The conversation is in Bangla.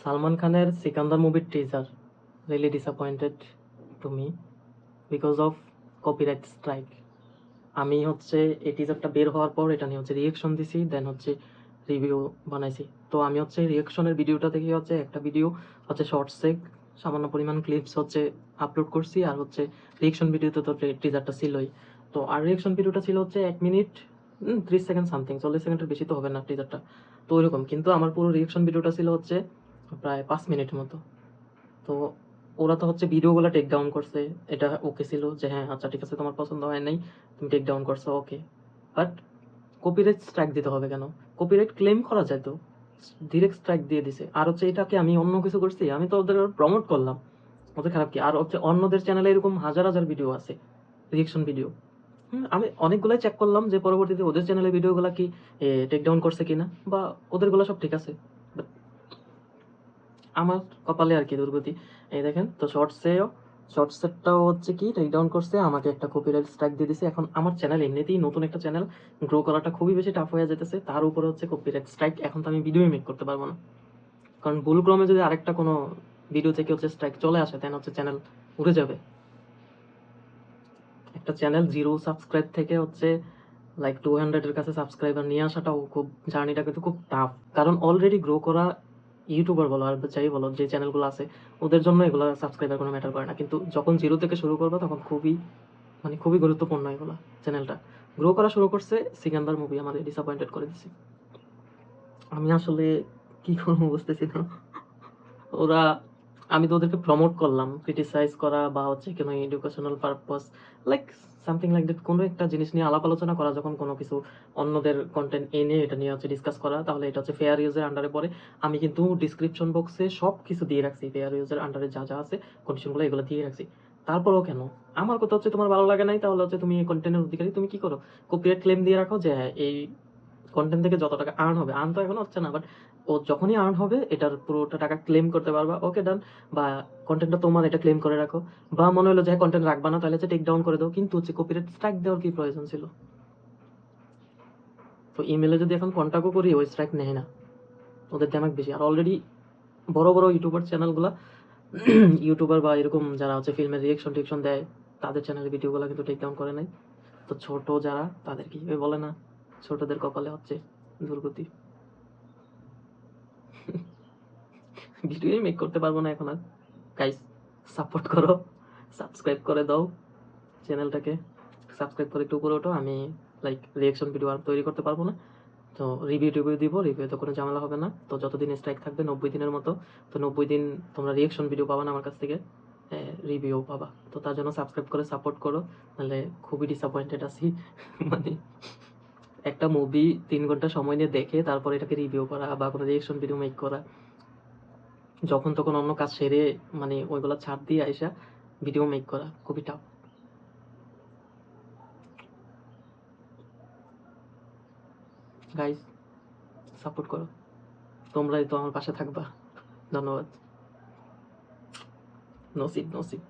সালমান খানের সিকান্দার মুভির teaser really disappointed to me because of copyright strike. আমি হচ্ছে এই টিজারটা বের হওয়ার পর এটা নিয়ে হচ্ছে রিয়েকশন দিছি, দেন হচ্ছে রিভিউ বানাইছি। তো আমি হচ্ছে রিয়েকশনের ভিডিওটা থেকে হচ্ছে একটা ভিডিও হচ্ছে শর্টসে সামান্য পরিমাণ ক্লিপস হচ্ছে আপলোড করছি, আর হচ্ছে রিয়েকশন ভিডিওতে তো টিজারটা ছিলই। তো আর রিয়েকশন ভিডিওটা ছিল হচ্ছে 1 মিনিট 30 সেকেন্ড সামথিং, 40 সেকেন্ডের বেশি তো হবে না টিজারটা, তো ওইরকম। কিন্তু আমার পুরো রিয়েকশন ভিডিওটা ছিল হচ্ছে প্রায় 5 মিনিটের মতো। তো ওরা তো হচ্ছে ভিডিওগুলো টেক ডাউন করছে, এটা ওকে ছিল যে হ্যাঁ আচ্ছা ঠিক আছে, তোমার পছন্দ হয় নাই, তুমি টেক ডাউন করছো, ওকে। বাট কপিরাইট স্ট্রাইক দিতে হবে কেন? কপিরাইট ক্লেম করা যায় তো, ডিরেক্ট স্ট্রাইক দিয়ে দিছে। আর হচ্ছে এটাকে আমি অন্য কিছু করছি? আমি তো ওদের প্রমোট করলাম, ওদের খারাপ কি? আর হচ্ছে অন্যদের চ্যানেলে এরকম হাজার হাজার ভিডিও আছে, রিয়েকশন ভিডিও। আমি অনেকগুলাই চেক করলাম যে পরবর্তীতে ওদের চ্যানেলে ভিডিওগুলো কি টেক ডাউন করছে কিনা, বা ওদেরগুলো সব ঠিক আছে। But আমার কপালে আর কি দুর্গতি। এই দেখেন তো শর্টসেটটাও হচ্ছে কি টেক ডাউন করছে, আমাকে একটা কপিরাইট স্ট্রাইক দিয়ে দিছে। এখন আমার চ্যানেল এমনিতেই নতুন একটা চ্যানেল, গ্রো করাটা খুবই বেশি টাফ হয়ে যেতেছে, তার উপরে হচ্ছে কপিরাইট স্ট্রাইক। এখন তো আমি ভিডিও মেক করতে পারবো না, কারণ ভুলক্রমে যদি আরেকটা কোনো ভিডিও থেকে হচ্ছে স্ট্রাইক চলে আসে দেন হচ্ছে চ্যানেল উড়ে যাবে। একটা চ্যানেল 0 সাবস্ক্রাইব থেকে হচ্ছে লাইক 200 এর কাছে সাবস্ক্রাইবার নিয়ে আসাটাও খুব, জার্নিটা কিন্তু খুব টাফ। কারণ অলরেডি গ্রো করা ইউটিউবার বলো আর যাই বলো, যে চ্যানেলগুলো আছে ওদের জন্য এগুলো সাবস্ক্রাইবার কোনো ম্যাটার করে না, কিন্তু যখন 0 থেকে শুরু করবো তখন খুবই গুরুত্বপূর্ণ এগুলো। চ্যানেলটা গ্রো করা শুরু করছে, সিকান্দার মুভি আমাদের ডিসঅ্যাপয়েন্টেড করে দিছে। আমি আসলে কি করবো বুঝতেছি না। ওরা, আমি তো ওদেরকে প্রমোট করলাম, ক্রিটিসাইজ করা বা হচ্ছে কোনো educational purpose, like something like that, কোনো একটা জিনিস নিয়ে আলাপ আলোচনা করা, যখন কোনো কিছু অন্যদের কন্টেন্ট এনে এটা নিয়ে হচ্ছে ডিসকাস করা, তাহলে এটা হচ্ছে ফেয়ার ইউজের আন্ডারে পড়ে। আমি কিন্তু ডিসক্রিপশন বক্সে সব কিছু দিয়ে রাখছি, ফেয়ার ইউজের আন্ডারে যা যা আছে কন্ডিশনগুলো এগুলো দিয়ে রাখছি। তারপরেও কেন? আমার কথা হচ্ছে তোমার ভালো লাগে নাই, তাহলে হচ্ছে তুমি এই কন্টেন্টের অধিকারী, তুমি কি করো? কপিরাইট ক্লেম দিয়ে রাখো যে হ্যাঁ এই কন্টেন্ট থেকে যত টাকা আর্ন হবে, আর্ন তো এখন হচ্ছে না, বাট ও যখনই আর্ন হবে এটার পুরোটা টাকা ক্লেম করতে পারবা, ওকে ডান। বা কন্টেন্টটা তোমার, এটা ক্লেম করে রাখো। বা মনে হলো যে কন্টেন্ট রাখবা না, তাহলে হচ্ছে টেক ডাউন করে দাও। কিন্তু হচ্ছে কপিরাইট স্ট্রাইক দেওয়ার কি প্রয়োজন ছিল? তো ইমেলে যদি এখন কন্ট্যাক্টও করি, ওই স্ট্রাইক নেয় না, ওদের দামাক বেশি। আর অলরেডি বড় বড় ইউটিউবার চ্যানেলগুলো, ইউটিউবার বা এরকম যারা হচ্ছে ফিল্মের রিয়েকশন টিকশন দেয়, তাদের চ্যানেলের ভিডিওগুলো কিন্তু টেক ডাউন করে নাই। তো ছোট যারা, তাদের কি বলে না, ছোটদের কপালে হচ্ছে দুর্গতি। ভিডিওই মেক করতে পারবো না এখন আর। গাইস, সাপোর্ট করো, সাবস্ক্রাইব করে দাও চ্যানেলটাকে। সাবস্ক্রাইব করে একটু উপরে ওঠো। আমি লাইক রিয়েকশন ভিডিও আর তৈরি করতে পারবো না, তো রিভিউ টিভিউ দিব, রিভিউতে কোনো ঝামেলা হবে না। তো যতদিন স্ট্রাইক থাকবে 90 দিনের মতো, তো 90 দিন তোমরা রিয়েকশন ভিডিও পাবা না আমার কাছ থেকে, রিভিউ পাবা। তো তার জন্য সাবস্ক্রাইব করে সাপোর্ট করো, নাহলে খুবই ডিসঅ্যাপয়েন্টেড আছি। মানে একটা মুভি 3 ঘন্টা সময় নিয়ে দেখে তারপর এটাকে রিভিউ করা বা কোনো রিয়েকশন ভিডিও মেক করা, যখন তখন অন্য কাজ সেরে মানে ওইগুলা ছাড় দিয়ে আইসা ভিডিও মেক করা খুবই টাফ। গাইস, সাপোর্ট করো, তোমরাই তো আমার পাশে থাকবা। ধন্যবাদ। নসিব নসিব।